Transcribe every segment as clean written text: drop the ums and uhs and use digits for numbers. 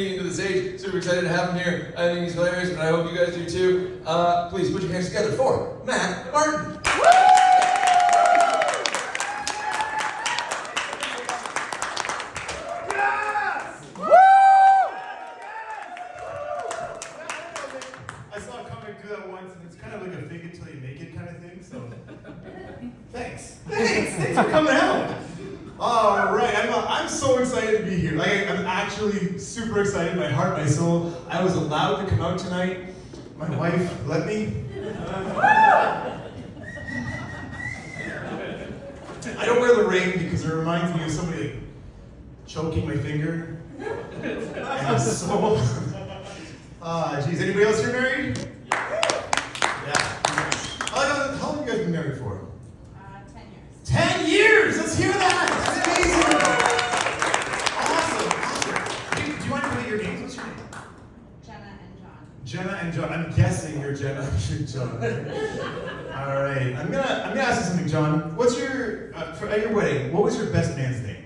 Into the stage. Super excited to have him here. I think he's hilarious, and I hope you guys do too. Please put your hands together for Matt Martin. Yes! Woo! I saw a comic do that once, and it's kind of like a fake it till you make it kind of thing. So, thanks for coming out. All right, I'm so excited to be here. I'm actually super excited, my heart, my soul. I was allowed to come out tonight. My wife let me. I don't wear the ring because it reminds me of somebody like choking my finger. And so, geez, anybody else here married? Yeah. How long have you guys been married for? 10 years! Let's hear that! That's amazing! Awesome! Do you mind telling me your names? What's your name? Jenna and John. I'm guessing you're Jenna and John. Alright. I'm gonna ask you something, John. What's your at your wedding, what was your best man's name?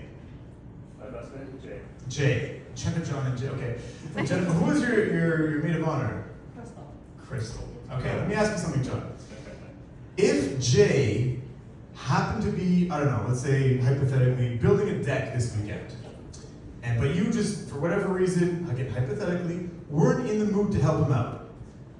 My best man is Jay. Jay. Jenna, John, and Jay. Okay. Jenna, who was your maid of honor? Crystal. Okay, let me ask you something, John. If Jay happened to be, I don't know, let's say hypothetically, building a deck this weekend. But you just, for whatever reason, again, hypothetically, weren't in the mood to help him out.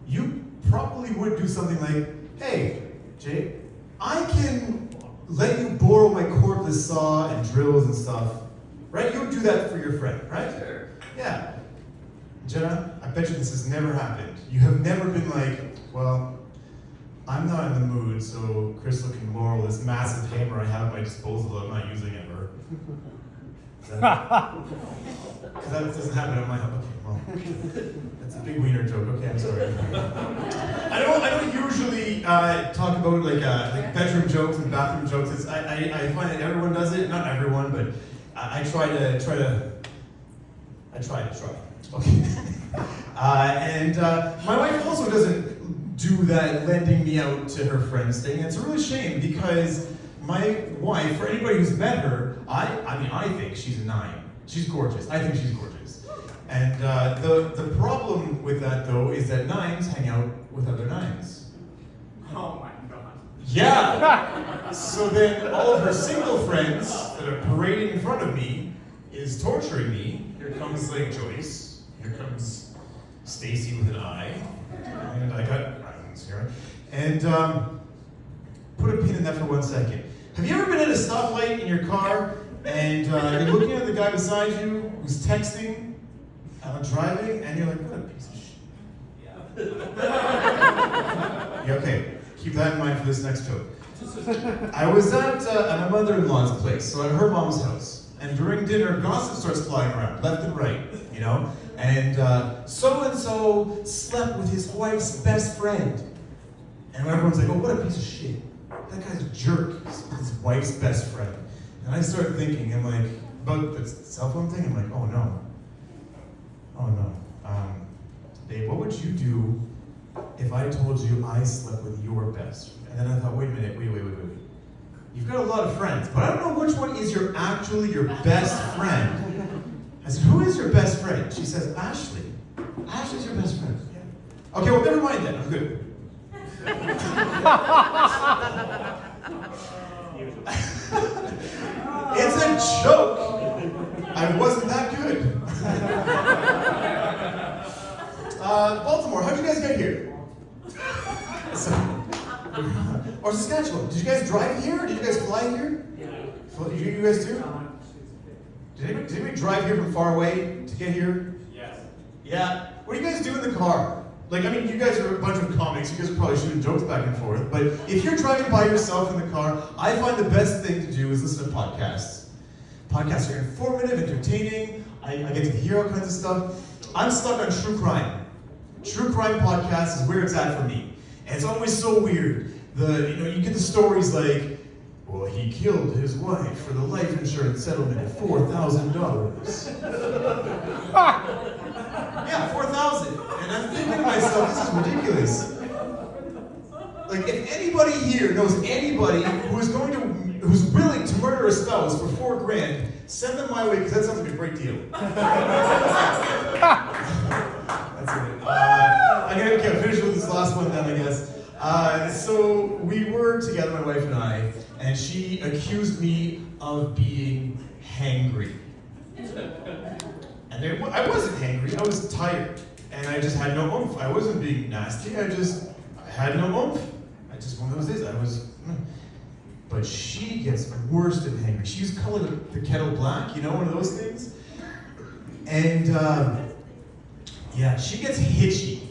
You probably would do something like, hey, Jay, I can let you borrow my cordless saw and drills and stuff. Right? You would do that for your friend, right? Sure. Yeah. Jenna, I bet you this has never happened. You have never been like, well, I'm not in the mood, so Crystal can borrow this massive hammer I have at my disposal. I'm not using it, or because that doesn't happen at my house. Okay, well, that's a big wiener joke. Okay, I'm sorry. I don't usually talk about like bedroom jokes and bathroom jokes. I find that everyone does it. Not everyone, but I try. Okay. And my wife also doesn't do that lending me out to her friends thing. And it's a really shame because my wife, for anybody who's met her, I think she's a 9. She's gorgeous. I think she's gorgeous. And the problem with that though is that 9s hang out with other 9s. Oh my god. Yeah! So then all of her single friends that are parading in front of me is torturing me. Here comes like Joyce. Here comes Stacy with an I. And I got here. And put a pin in that for 1 second. Have you ever been at a stoplight in your car and you're looking at the guy beside you who's texting, driving, and you're like, what a piece of shit. Yeah, okay, keep that in mind for this next joke. I was at my mother-in-law's place, so at her mom's house. And during dinner, gossip starts flying around, left and right, you know? And so-and-so slept with his wife's best friend. And everyone's like, oh, what a piece of shit. That guy's a jerk. He's his wife's best friend. And I started thinking, I'm like, about the cell phone thing, I'm like, oh no. Babe, what would you do if I told you I slept with your best friend? And then I thought, wait a minute, wait. You've got a lot of friends, but I don't know which one is your best friend. I said, who is your best friend? She says, Ashley. Ashley's your best friend. Yeah. Okay, well, never mind then. I'm good. It's a joke. I wasn't that good. Baltimore, how'd you guys get here? Or Saskatchewan. Did you guys drive here? Or did you guys fly here? Yeah. You guys do? Did anybody drive here from far away to get here? Yes. Yeah. What do you guys do in the car? Like, I mean, you guys are a bunch of comics. You guys are probably shooting jokes back and forth. But if you're driving by yourself in the car, I find the best thing to do is listen to podcasts. Podcasts are informative, entertaining. I get to hear all kinds of stuff. I'm stuck on true crime. True crime podcasts is where it's at for me. And it's always so weird. You get the stories like, well, he killed his wife for the life insurance settlement of $4,000. Yeah, $4,000. And I'm thinking to myself, this is ridiculous. Like, if anybody here knows anybody who's willing to murder a spouse for $4,000, send them my way, because that sounds like a great deal. and she accused me of being hangry. And I wasn't hangry, I was tired. And I just had no oomph. I wasn't being nasty, I had no oomph. I just, one of those days, I was... But she gets worse than hangry. She used to call it the kettle black, you know, one of those things? And, yeah, she gets hitchy.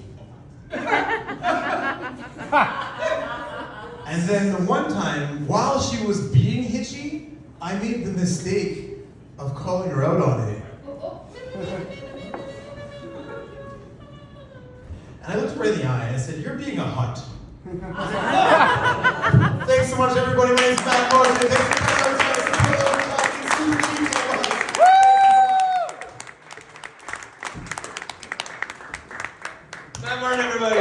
And then the one time, while she was being hitchy, I made the mistake of calling her out on it. And I looked her in the eye and I said, "You're being a hunt." Thanks so much, everybody. My name's Matt Morgan. Thanks for coming out. Matt Martin, everybody.